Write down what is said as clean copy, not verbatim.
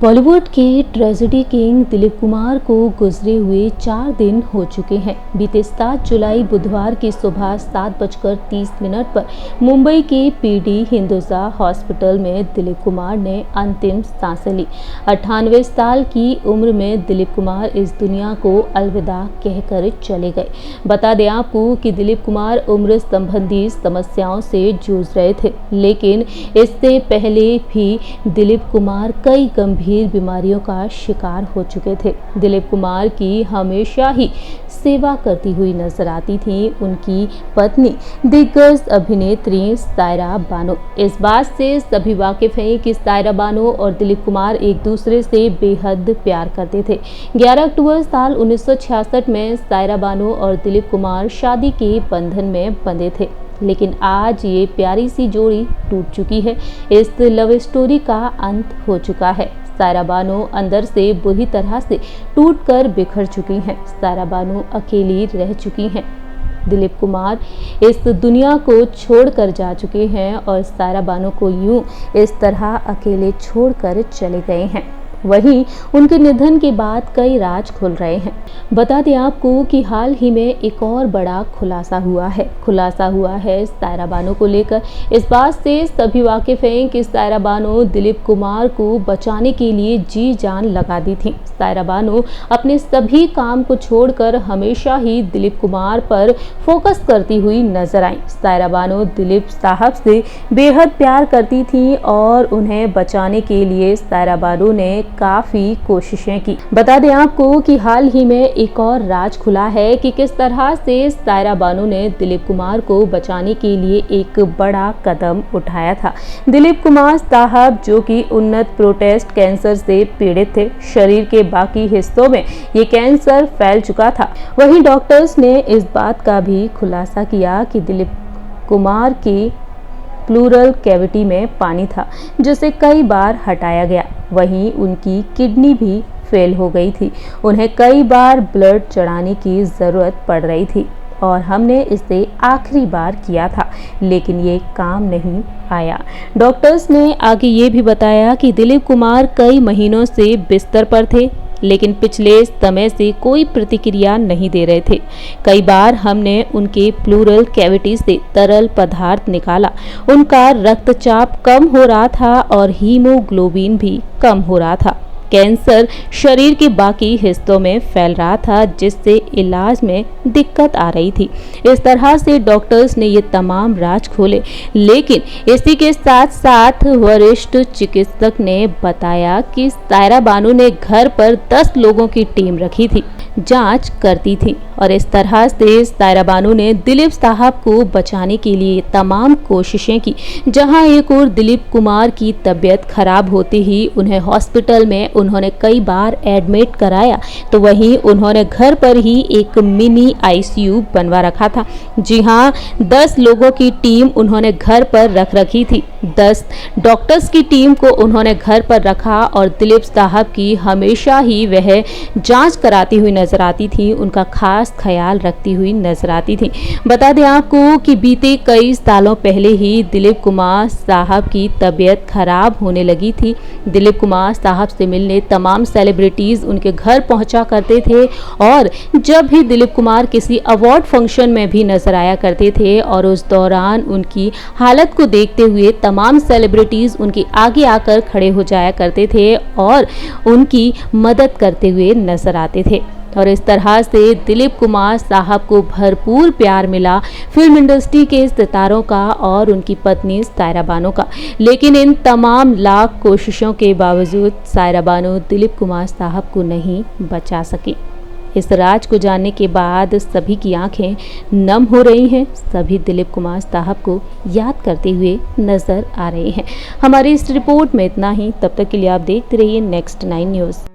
बॉलीवुड के tragedy king Dilip Kumar को गुजरे हुए 4 दिन हो चुके हैं। बीते 7 जुलाई बुधवार की सुबह 7:30 पर मुंबई के पीडी हिंदुजा हॉस्पिटल में दिलीप कुमार ने अंतिम सांसें ली। 98 साल की उम्र में दिलीप कुमार इस दुनिया को अलविदा कहकर चले गए। बता दें आपको कि दिलीप कुमार उम्र संबंधी समस्याओं से जूझ रहे थे, लेकिन इससे पहले भी दिलीप कुमार कई गंभीर बीमारियों का शिकार हो चुके थे। दिलीप कुमार की हमेशा ही सेवा करती हुई नजर आती थी उनकी पत्नी दिग्गज अभिनेत्री सायरा बानो। इस बात से सभी वाकिफ हैं कि सायरा बानो और दिलीप कुमार एक दूसरे से बेहद प्यार करते थे। 11 अक्टूबर साल 1966 में सायरा बानो और दिलीप कुमार शादी के बंधन में बंधे थे, लेकिन आज ये प्यारी सी जोड़ी टूट चुकी है। इस लव स्टोरी का अंत हो चुका है। सायरा बानो अंदर से बुरी तरह से टूटकर बिखर चुकी हैं। सायरा बानो अकेली रह चुकी हैं। दिलीप कुमार इस दुनिया को छोड़कर जा चुके हैं और सायरा बानो को यूं इस तरह अकेले छोड़कर चले गए हैं। वहीं उनके निधन के बाद कई राज खुल रहे हैं। बता दें आपको कि हाल ही में एक और बड़ा खुलासा हुआ है सायरा बानो को लेकर। इस बात से सभी वाकिफ हैं कि सायरा बानो दिलीप कुमार को बचाने के लिए जी जान लगा दी थी। सायरा बानो अपने सभी काम को छोड़कर हमेशा ही दिलीप कुमार पर फोकस करती हुई नजर आई। सायरा बानो दिलीप साहब से बेहद प्यार करती थी और उन्हें बचाने के लिए सायरा बानो ने काफी कोशिशें की। बता दें आपको कि हाल ही में एक और राज खुला है कि किस तरह से सायरा बानो ने दिलीप कुमार को बचाने के लिए एक बड़ा कदम उठाया था। दिलीप कुमार साहब जो कि उन्नत प्रोस्टेट कैंसर से पीड़ित थे, शरीर के बाकी हिस्सों में ये कैंसर फैल चुका था। वहीं डॉक्टर्स ने इस बात का भी खुलासा किया कि दिलीप कुमार की प्लूरल कैविटी में पानी था, जिसे कई बार हटाया गया। वहीं उनकी किडनी भी फेल हो गई थी। उन्हें कई बार ब्लड चढ़ाने की ज़रूरत पड़ रही थी और हमने इसे आखिरी बार किया था, लेकिन ये काम नहीं आया। डॉक्टर्स ने आगे ये भी बताया कि दिलीप कुमार कई महीनों से बिस्तर पर थे, लेकिन पिछले समय से कोई प्रतिक्रिया नहीं दे रहे थे। कई बार हमने उनके प्लूरल कैविटी से तरल पदार्थ निकाला। उनका रक्तचाप कम हो रहा था और हीमोग्लोबिन भी कम हो रहा था। कैंसर शरीर के बाकी हिस्सों में फैल रहा था, जिससे इलाज में दिक्कत आ रही थी। इस तरह से डॉक्टर्स ने ये तमाम राज खोले, लेकिन इसी के साथ साथ वरिष्ठ चिकित्सक ने बताया कि सायरा बानो ने घर पर 10 लोगों की टीम रखी थी, जांच करती थी और इस तरह से सायरा बानो ने दिलीप साहब को बचाने के लिए तमाम कोशिशें की। जहां एक और दिलीप कुमार की तबीयत खराब होते ही उन्हें हॉस्पिटल में उन्होंने कई बार एडमिट कराया, तो वहीं उन्होंने घर पर ही एक मिनी आईसीयू बनवा रखा था। जी हां, 10 लोगों की टीम उन्होंने घर पर रख रखी थी। 10 डॉक्टर्स की टीम को उन्होंने घर पर रखा और दिलीप साहब की हमेशा ही वह जांच कराती हुई नजर आती थी, उनका खास ख्याल रखती हुई नजर आती थी। बता दें आपको कि बीते कई सालों पहले ही दिलीप कुमार साहब की तबीयत खराब होने लगी थी। दिलीप कुमार साहब से मिलने तमाम सेलिब्रिटीज उनके घर पहुंचा करते थे और जब भी दिलीप कुमार किसी अवार्ड फंक्शन में भी नजर आया करते थे और उस दौरान उनकी हालत को देखते हुए तमाम सेलिब्रिटीज उनके आगे आकर खड़े हो जाया करते थे और उनकी मदद करते हुए नजर आते थे। और इस तरह से दिलीप कुमार साहब को भरपूर प्यार मिला फिल्म इंडस्ट्री के सितारों का और उनकी पत्नी सायरा बानो का। लेकिन इन तमाम लाख कोशिशों के बावजूद सायरा बानो दिलीप कुमार साहब को नहीं बचा सकी। इस राज को जानने के बाद सभी की आंखें नम हो रही हैं। सभी दिलीप कुमार साहब को याद करते हुए नजर आ रहे हैं। हमारी इस रिपोर्ट में इतना ही। तब तक के लिए आप देखते रहिए नेक्स्ट 9 न्यूज़।